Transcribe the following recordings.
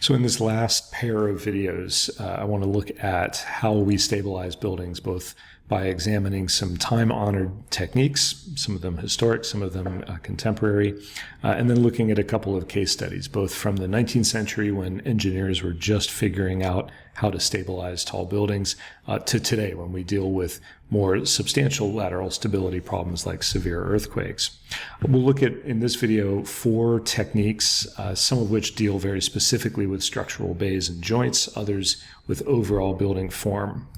So in this last pair of videos, I want to look at how we stabilize buildings, both by examining some time-honored techniques, some of them historic, some of them contemporary, and then looking at a couple of case studies, both from the 19th century when engineers were just figuring out how to stabilize tall buildings, to today when we deal with more substantial lateral stability problems like severe earthquakes. We'll look at, in this video, 4 techniques, some of which deal very specifically with structural bays and joints, others with overall building form.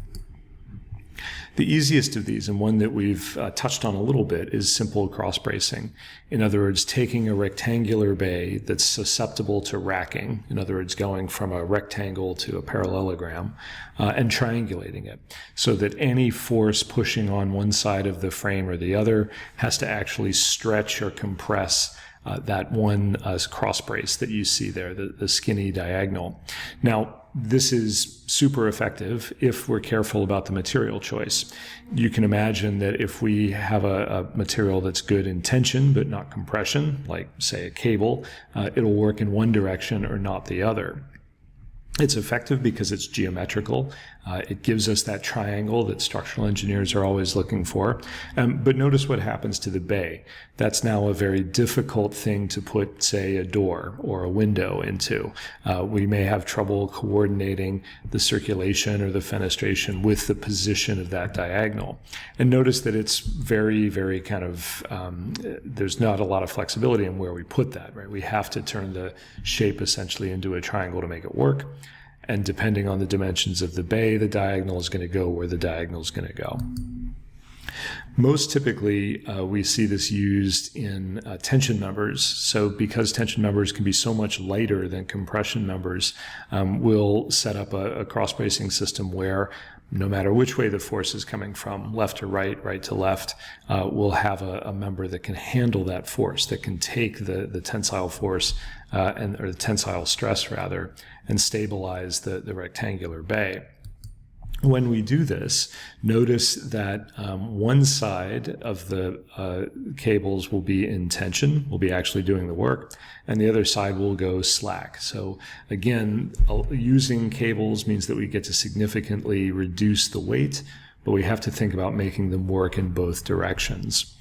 The easiest of these, and one that we've touched on a little bit, is simple cross bracing. In other words, taking a rectangular bay that's susceptible to racking, in other words, going from a rectangle to a parallelogram, and triangulating it so that any force pushing on one side of the frame or the other has to actually stretch or compress that one cross brace that you see there, the skinny diagonal. Now, this is super effective if we're careful about the material choice. You can imagine that if we have a material that's good in tension but not compression, like say a cable, it'll work in one direction or not the other. It's effective because it's geometrical. It gives us that triangle that structural engineers are always looking for. But notice what happens to the bay. That's now a very difficult thing to put, say, a door or a window into. We may have trouble coordinating the circulation or the fenestration with the position of that diagonal. And notice that it's very, very kind of, there's not a lot of flexibility in where we put that, right? We have to turn the shape essentially into a triangle to make it work. And depending on the dimensions of the bay, the diagonal is going to go where the diagonal is going to go. Most typically, we see this used in tension members. So because tension members can be so much lighter than compression members, we'll set up a cross-bracing system where no matter which way the force is coming from, left to right, right to left, we'll have a member that can handle that force, that can take the tensile force, or the tensile stress rather, and stabilize the rectangular bay. When we do this, notice that one side of the cables will be in tension, will be actually doing the work, and the other side will go slack. So again, using cables means that we get to significantly reduce the weight, but we have to think about making them work in both directions.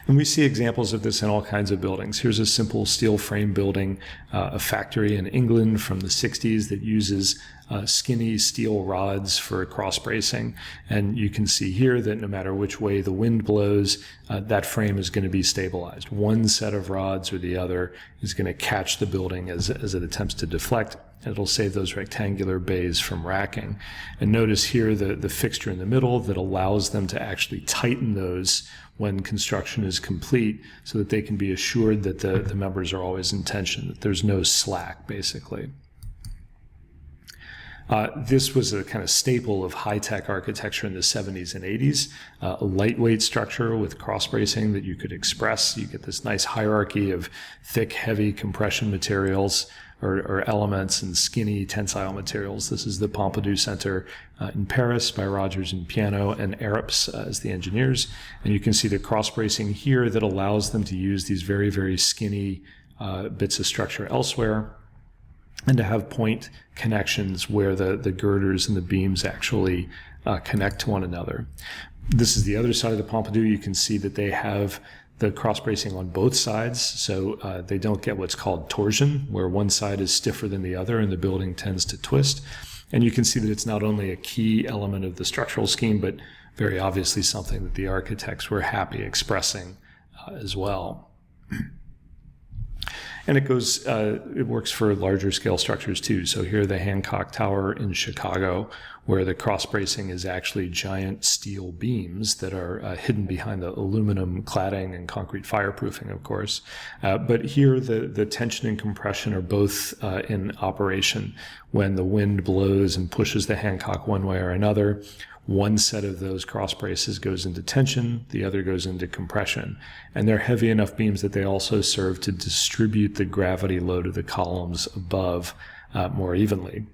And we see examples of this in all kinds of buildings. Here's a simple steel frame building, a factory in England from the 60s that uses skinny steel rods for cross bracing. And you can see here that no matter which way the wind blows, that frame is going to be stabilized. One set of rods or the other is going to catch the building as it attempts to deflect. It'll save those rectangular bays from racking. And notice here the fixture in the middle that allows them to actually tighten those when construction is complete so that they can be assured that the members are always in tension, that there's no slack, basically. This was a kind of staple of high-tech architecture in the 70s and 80s, a lightweight structure with cross-bracing that you could express. You get this nice hierarchy of thick, heavy compression materials or elements and skinny tensile materials. This is the Pompidou Center in Paris by Rogers and Piano and Arps as the engineers. And you can see the cross-bracing here that allows them to use these very, very skinny bits of structure elsewhere, and to have point connections where the girders and the beams actually connect to one another. This is the other side of the Pompidou. You can see that they have the cross bracing on both sides, so they don't get what's called torsion, where one side is stiffer than the other and the building tends to twist. And you can see that it's not only a key element of the structural scheme, but very obviously something that the architects were happy expressing as well. And it works for larger scale structures too. So here the Hancock Tower in Chicago, where the cross bracing is actually giant steel beams that are hidden behind the aluminum cladding and concrete fireproofing, of course. But here the tension and compression are both in operation. When the wind blows and pushes the Hancock one way or another, one set of those cross braces goes into tension, the other goes into compression. And they're heavy enough beams that they also serve to distribute the gravity load of the columns above more evenly.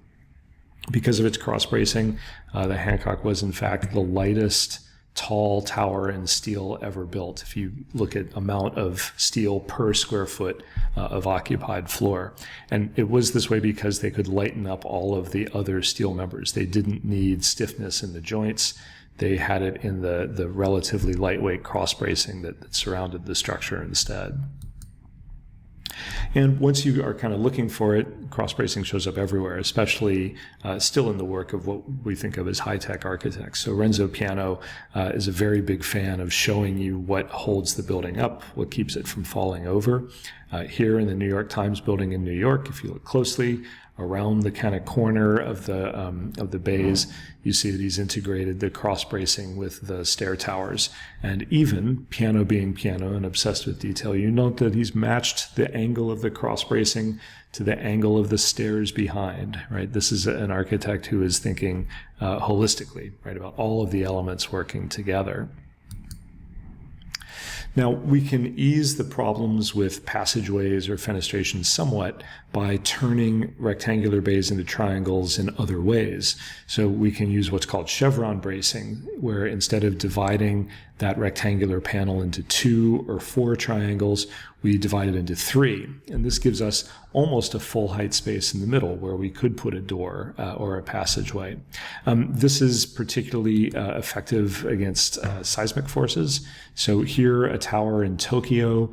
Because of its cross bracing, the Hancock was in fact the lightest tall tower in steel ever built, if you look at amount of steel per square foot of occupied floor. And it was this way because they could lighten up all of the other steel members. They didn't need stiffness in the joints. They had it in the relatively lightweight cross bracing that surrounded the structure instead. And once you are kind of looking for it, cross bracing shows up everywhere, especially still in the work of what we think of as high-tech architects. So Renzo Piano is a very big fan of showing you what holds the building up, what keeps it from falling over. Here in the New York Times building in New York, if you look closely, around the kind of corner of the bays, you see that he's integrated the cross bracing with the stair towers. And even, Piano being Piano and obsessed with detail, you note that he's matched the angle of the cross bracing to the angle of the stairs behind, right? This is an architect who is thinking holistically, right, about all of the elements working together. Now, we can ease the problems with passageways or fenestration somewhat by turning rectangular bays into triangles in other ways. So we can use what's called chevron bracing, where instead of dividing that rectangular panel into 2 or 4 triangles, we divide it into 3. And this gives us almost a full height space in the middle where we could put a door or a passageway. This is particularly effective against seismic forces. So here, a tower in Tokyo,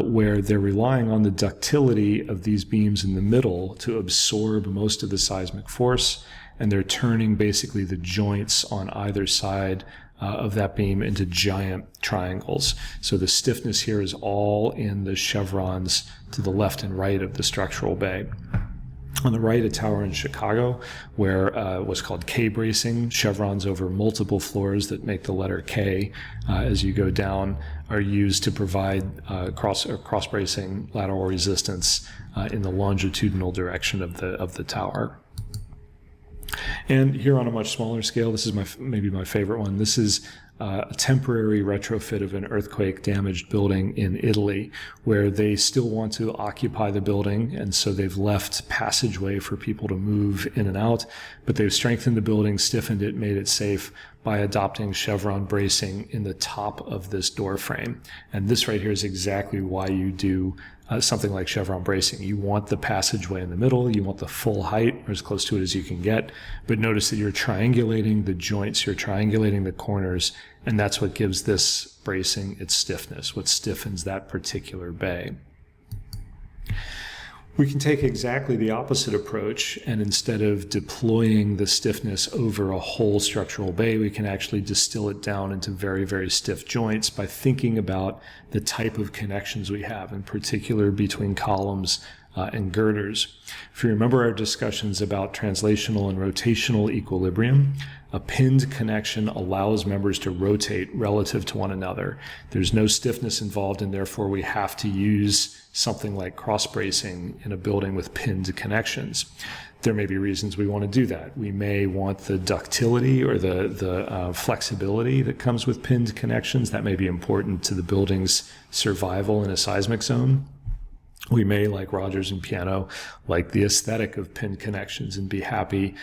where they're relying on the ductility of these beams in the middle to absorb most of the seismic force, and they're turning basically the joints on either side of that beam into giant triangles. So the stiffness here is all in the chevrons to the left and right of the structural bay. On the right, a tower in Chicago where what's called K bracing, chevrons over multiple floors that make the letter K as you go down, are used to provide cross bracing lateral resistance in the longitudinal direction of the tower. And here on a much smaller scale, this is maybe my favorite one. This is a temporary retrofit of an earthquake-damaged building in Italy, where they still want to occupy the building, and so they've left passageway for people to move in and out, but they've strengthened the building, stiffened it, made it safe by adopting chevron bracing in the top of this door frame. And this right here is exactly why you do something like chevron bracing. You want the passageway in the middle, you want the full height, or as close to it as you can get, but notice that you're triangulating the joints, you're triangulating the corners, and that's what gives this bracing its stiffness, what stiffens that particular bay. We can take exactly the opposite approach, and instead of deploying the stiffness over a whole structural bay, we can actually distill it down into very, very stiff joints by thinking about the type of connections we have, in particular between columns and girders. If you remember our discussions about translational and rotational equilibrium, a pinned connection allows members to rotate relative to one another. There's no stiffness involved, and therefore we have to use something like cross bracing in a building with pinned connections. There may be reasons we want to do that. We may want the ductility or the flexibility that comes with pinned connections. That may be important to the building's survival in a seismic zone. We may, like Rogers and Piano, like the aesthetic of pinned connections and be happy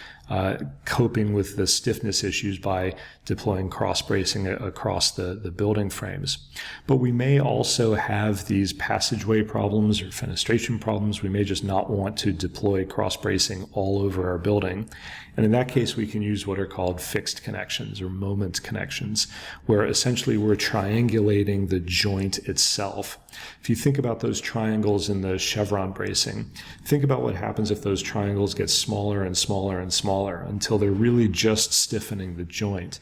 coping with the stiffness issues by deploying cross bracing across the building frames. But we may also have these passageway problems or fenestration problems. We may just not want to deploy cross bracing all over our building. And in that case, we can use what are called fixed connections or moment connections, where essentially we're triangulating the joint itself. If you think about those triangles in the chevron bracing, think about what happens if those triangles get smaller and smaller and smaller until they're really just stiffening the joint.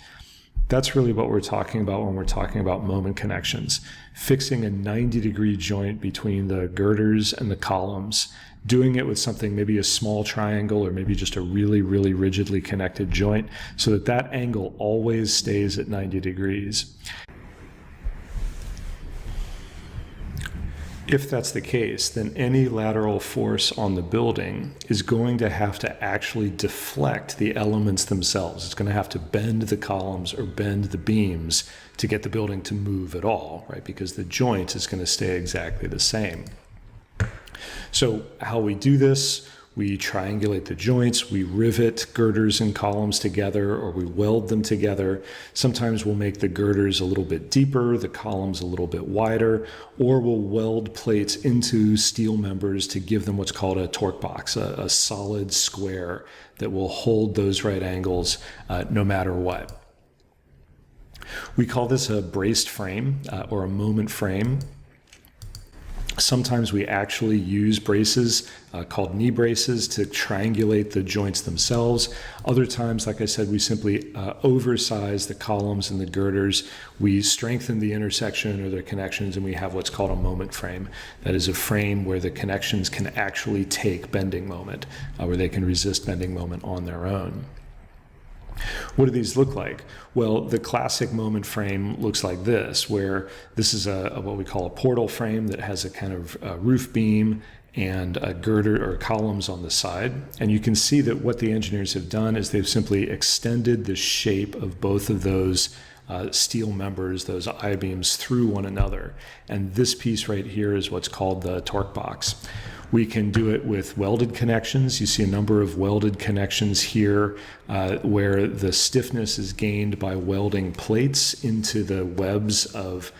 That's really what we're talking about when we're talking about moment connections. Fixing a 90-degree joint between the girders and the columns, doing it with something, maybe a small triangle or maybe just a really, really rigidly connected joint, so that that angle always stays at 90 degrees. If that's the case, then any lateral force on the building is going to have to actually deflect the elements themselves. It's going to have to bend the columns or bend the beams to get the building to move at all, right? Because the joint is going to stay exactly the same. So how we do this, we triangulate the joints, we rivet girders and columns together, or we weld them together. Sometimes we'll make the girders a little bit deeper, the columns a little bit wider, or we'll weld plates into steel members to give them what's called a torque box, a solid square that will hold those right angles no matter what. We call this a braced frame or a moment frame. Sometimes we actually use braces called knee braces to triangulate the joints themselves. Other times, like I said, we simply oversize the columns and the girders. We strengthen the intersection or their connections, and we have what's called a moment frame. That is a frame where the connections can actually take bending moment, where they can resist bending moment on their own. What do these look like? Well, the classic moment frame looks like this, where this is what we call a portal frame that has a kind of roof beam and a girder or columns on the side. And you can see that what the engineers have done is they've simply extended the shape of both of those steel members, those I-beams, through one another. And this piece right here is what's called the torque box. We can do it with welded connections. You see a number of welded connections here where the stiffness is gained by welding plates into the webs of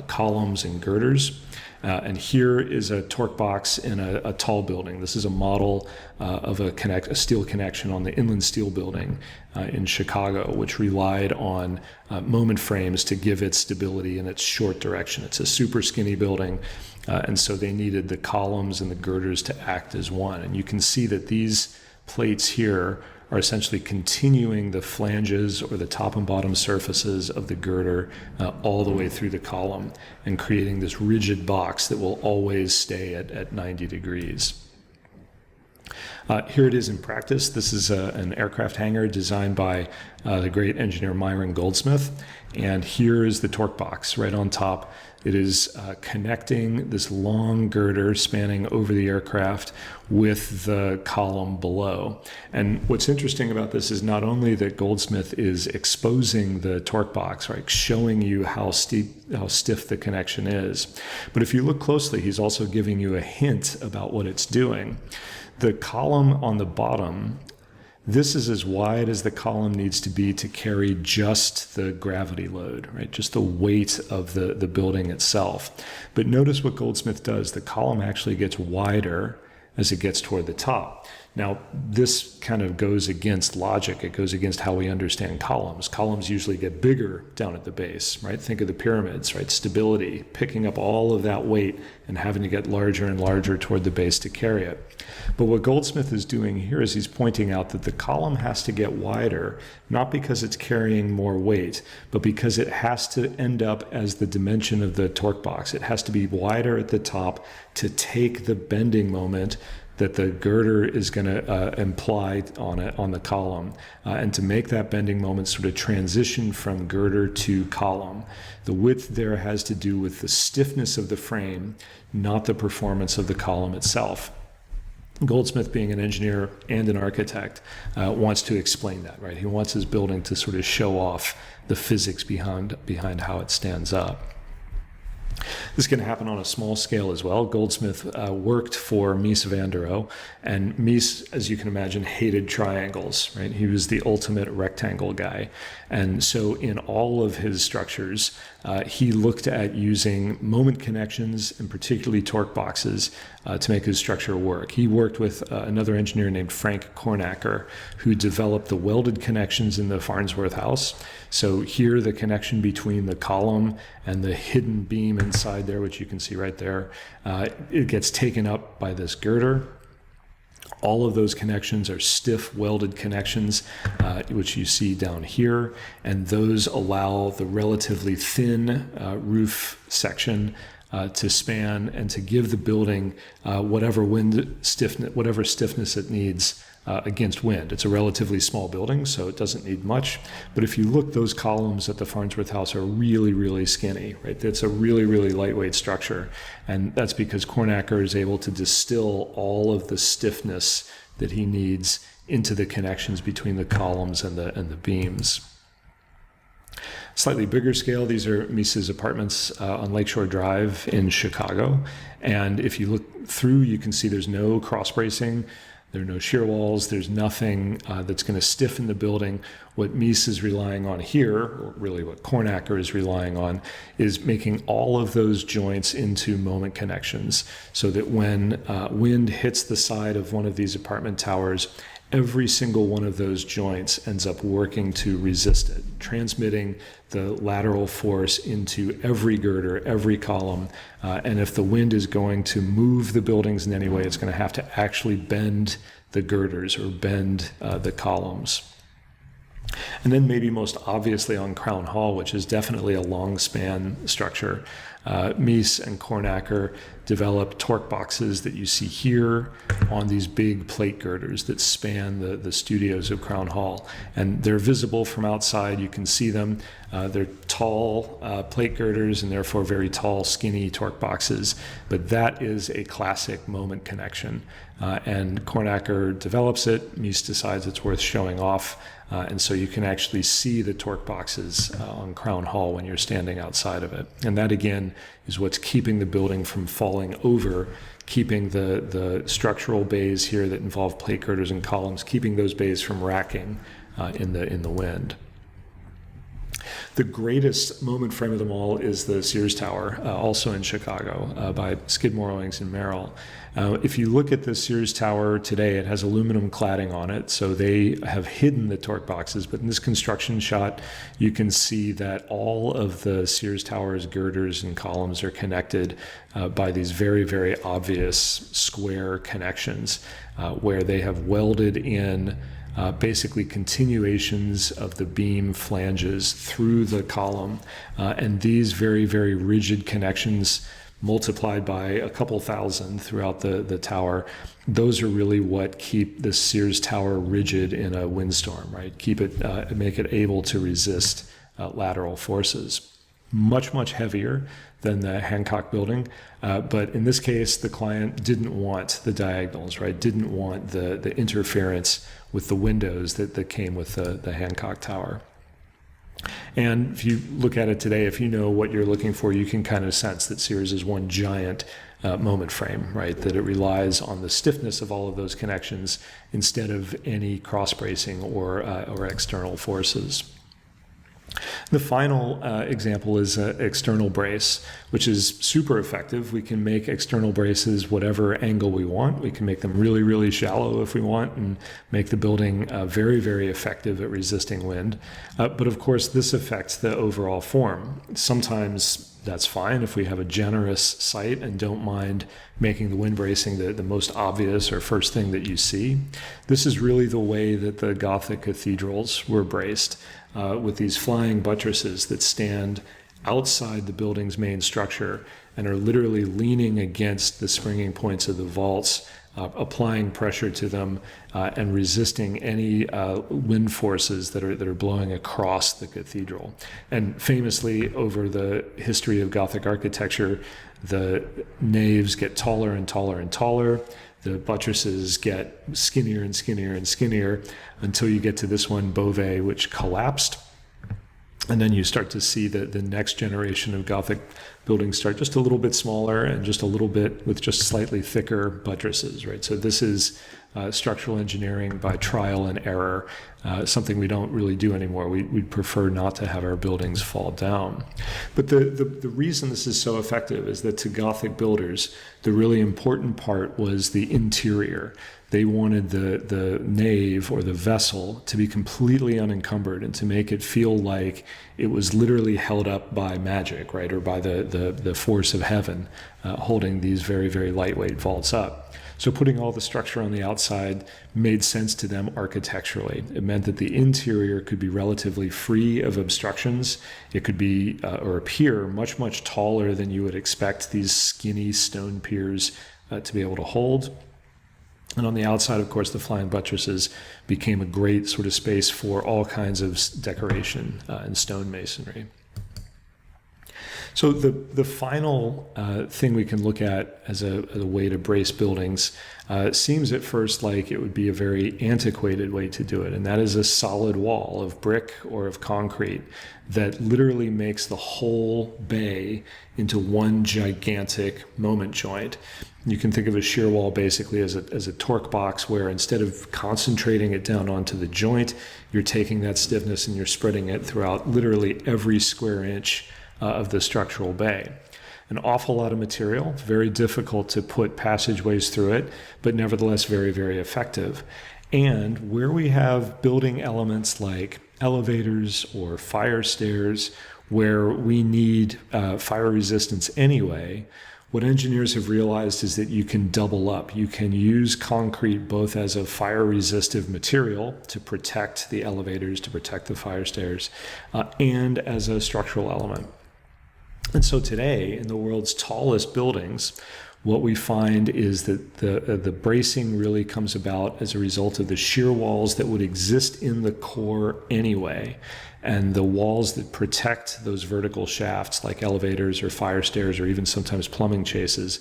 columns and girders. And here is a torque box in a tall building. This is a model of a steel connection on the Inland Steel Building in Chicago, which relied on moment frames to give it stability in its short direction. It's a super skinny building, and so they needed the columns and the girders to act as one. And you can see that these plates here are essentially continuing the flanges or the top and bottom surfaces of the girder all the way through the column and creating this rigid box that will always stay at 90 degrees. Here it is in practice. This is an aircraft hangar designed by the great engineer Myron Goldsmith. And here is the torque box right on top. It is connecting this long girder spanning over the aircraft with the column below. And what's interesting about this is not only that Goldsmith is exposing the torque box, right, showing you how stiff the connection is, but if you look closely, he's also giving you a hint about what it's doing. The column on the bottom, this is as wide as the column needs to be to carry just the gravity load, right? Just the weight of the building itself. But notice what Goldsmith does. The column actually gets wider as it gets toward the top. Now, this kind of goes against logic. It goes against how we understand columns. Columns usually get bigger down at the base, right? Think of the pyramids, right? Stability, picking up all of that weight and having to get larger and larger toward the base to carry it. But what Goldsmith is doing here is he's pointing out that the column has to get wider, not because it's carrying more weight, but because it has to end up as the dimension of the torque box. It has to be wider at the top to take the bending moment that the girder is going to imply on the column, and to make that bending moment sort of transition from girder to column. The width there has to do with the stiffness of the frame, not the performance of the column itself. Goldsmith, being an engineer and an architect, wants to explain that, right? He wants his building to sort of show off the physics behind how it stands up. This can happen on a small scale as well. Goldsmith worked for Mies van der Rohe, and Mies, as you can imagine, hated triangles, right? He was the ultimate rectangle guy. And so in all of his structures, he looked at using moment connections and particularly torque boxes to make his structure work. He worked with another engineer named Frank Kornacker, who developed the welded connections in the Farnsworth house. So here, the connection between the column and the hidden beam inside there, which you can see right there, it gets taken up by this girder. All of those connections are stiff welded connections, which you see down here, and those allow the relatively thin roof section to span and to give the building whatever stiffness it needs against wind. It's a relatively small building, so it doesn't need much. But if you look, those columns at the Farnsworth house are really, really skinny, right? It's a really, really lightweight structure. And that's because Kornacker is able to distill all of the stiffness that he needs into the connections between the columns and the beams. Slightly bigger scale, these are Mies's apartments on Lakeshore Drive in Chicago. And if you look through, you can see there's no cross bracing. There are no shear walls. There's nothing that's going to stiffen the building. What Mies is relying on here, or really what Kornacker is relying on, is making all of those joints into moment connections so that when wind hits the side of one of these apartment towers, every single one of those joints ends up working to resist it, transmitting the lateral force into every girder, every column. And if the wind is going to move the buildings in any way, it's going to have to actually bend the girders or bend the columns. And then maybe most obviously on Crown Hall, which is definitely a long span structure, Mies and Kornacker developed torque boxes that you see here on these big plate girders that span the studios of Crown Hall. And they're visible from outside. You can see them. They're tall plate girders and therefore very tall, skinny torque boxes. But that is a classic moment connection. And Kornacker develops it. Mies decides it's worth showing off. And so you can actually see the torque boxes on Crown Hall when you're standing outside of it. And that, again, is what's keeping the building from falling over, keeping the structural bays here that involve plate girders and columns, keeping those bays from racking in the wind. The greatest moment frame of them all is the Sears Tower, also in Chicago, by Skidmore, Owings & Merrill. If you look at the Sears Tower today, it has aluminum cladding on it, so they have hidden the torque boxes. But in this construction shot, you can see that all of the Sears Tower's girders and columns are connected by these very, very obvious square connections where they have welded in basically continuations of the beam flanges through the column. And these very, very rigid connections multiplied by a couple thousand throughout the tower, those are really what keep the Sears Tower rigid in a windstorm, right? Keep it, make it able to resist lateral forces. Much, much heavier than the Hancock building. But in this case, the client didn't want the diagonals, right? Didn't want the interference with the windows that came with the Hancock Tower. And if you look at it today, if you know what you're looking for, you can kind of sense that Sears is one giant moment frame, right? That it relies on the stiffness of all of those connections instead of any cross bracing or external forces. The final example is an external brace, which is super effective. We can make external braces whatever angle we want. We can make them really, really shallow if we want and make the building very, very effective at resisting wind. But of course, this affects the overall form. Sometimes that's fine if we have a generous site and don't mind making the wind bracing the most obvious or first thing that you see. This is really the way that the Gothic cathedrals were braced, with these flying buttresses that stand outside the building's main structure and are literally leaning against the springing points of the vaults, applying pressure to them and resisting any wind forces that are blowing across the cathedral. And famously, over the history of Gothic architecture, the naves get taller and taller and taller. The buttresses get skinnier and skinnier and skinnier until you get to this one, Beauvais, which collapsed. And then you start to see the next generation of Gothic buildings start just a little bit smaller and just a little bit with just slightly thicker buttresses, right? So this is structural engineering by trial and error, something we don't really do anymore. We'd prefer not to have our buildings fall down. But the reason this is so effective is that to Gothic builders, the really important part was the interior. They wanted the nave or the vessel to be completely unencumbered and to make it feel like it was literally held up by magic, right, or by the force of heaven, holding these very, very lightweight vaults up. So putting all the structure on the outside made sense to them architecturally. It meant that the interior could be relatively free of obstructions. It could be or appear much, much taller than you would expect these skinny stone piers to be able to hold. And on the outside, of course, the flying buttresses became a great sort of space for all kinds of decoration and stone masonry. So the final thing we can look at as a way to brace buildings seems at first like it would be a very antiquated way to do it, and that is a solid wall of brick or of concrete that literally makes the whole bay into one gigantic moment joint. You can think of a shear wall basically as a torque box, where instead of concentrating it down onto the joint, you're taking that stiffness and you're spreading it throughout literally every square inch of the structural bay. An awful lot of material, very difficult to put passageways through it, but nevertheless very, very effective. And where we have building elements like elevators or fire stairs, where we need fire resistance anyway, what engineers have realized is that you can double up. You can use concrete both as a fire resistive material to protect the elevators, to protect the fire stairs, and as a structural element. And so today, in the world's tallest buildings, what we find is that the bracing really comes about as a result of the shear walls that would exist in the core anyway, and the walls that protect those vertical shafts like elevators or fire stairs or even sometimes plumbing chases.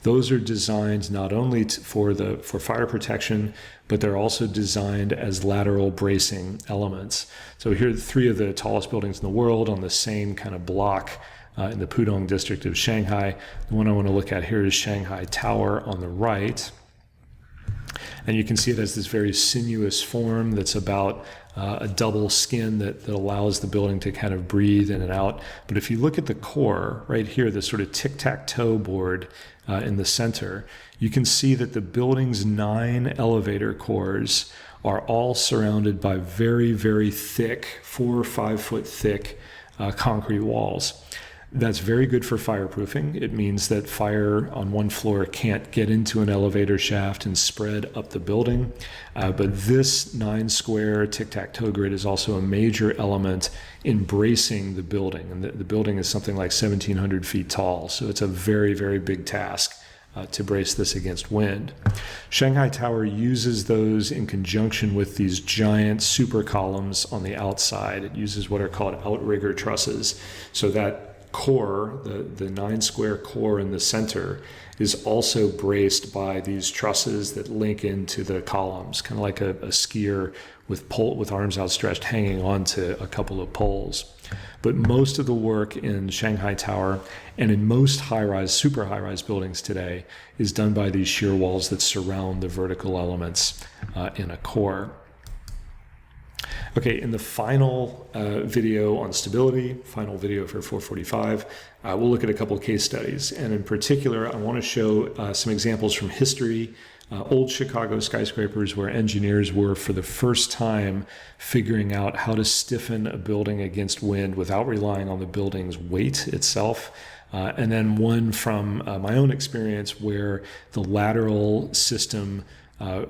Those are designed not only for fire protection, but they're also designed as lateral bracing elements. So here are 3 of the tallest buildings in the world on the same kind of block in the Pudong district of Shanghai. The one I want to look at here is Shanghai Tower on the right. And you can see it has this very sinuous form that's about a double skin that allows the building to kind of breathe in and out. But if you look at the core right here, the sort of tic-tac-toe board in the center, you can see that the building's 9 elevator cores are all surrounded by very, very thick, 4 or 5 foot thick concrete walls. That's very good for fireproofing. It means that fire on one floor can't get into an elevator shaft and spread up the building. But this 9 square tic-tac-toe grid is also a major element in bracing the building. And the building is something like 1,700 feet tall. So it's a very, very big task to brace this against wind. Shanghai Tower uses those in conjunction with these giant super columns on the outside. It uses what are called outrigger trusses. So that core, the 9 square core in the center, is also braced by these trusses that link into the columns, kind of like a skier with arms outstretched hanging onto a couple of poles. But most of the work in Shanghai Tower and in most high-rise, super high-rise buildings today is done by these shear walls that surround the vertical elements in a core. Okay, in the final video on stability, final video for 445, we'll look at a couple of case studies. And in particular, I want to show some examples from history, old Chicago skyscrapers where engineers were for the first time figuring out how to stiffen a building against wind without relying on the building's weight itself. And then one from my own experience where the lateral system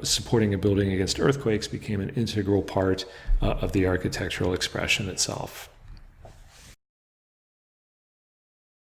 supporting a building against earthquakes became an integral part of the architectural expression itself.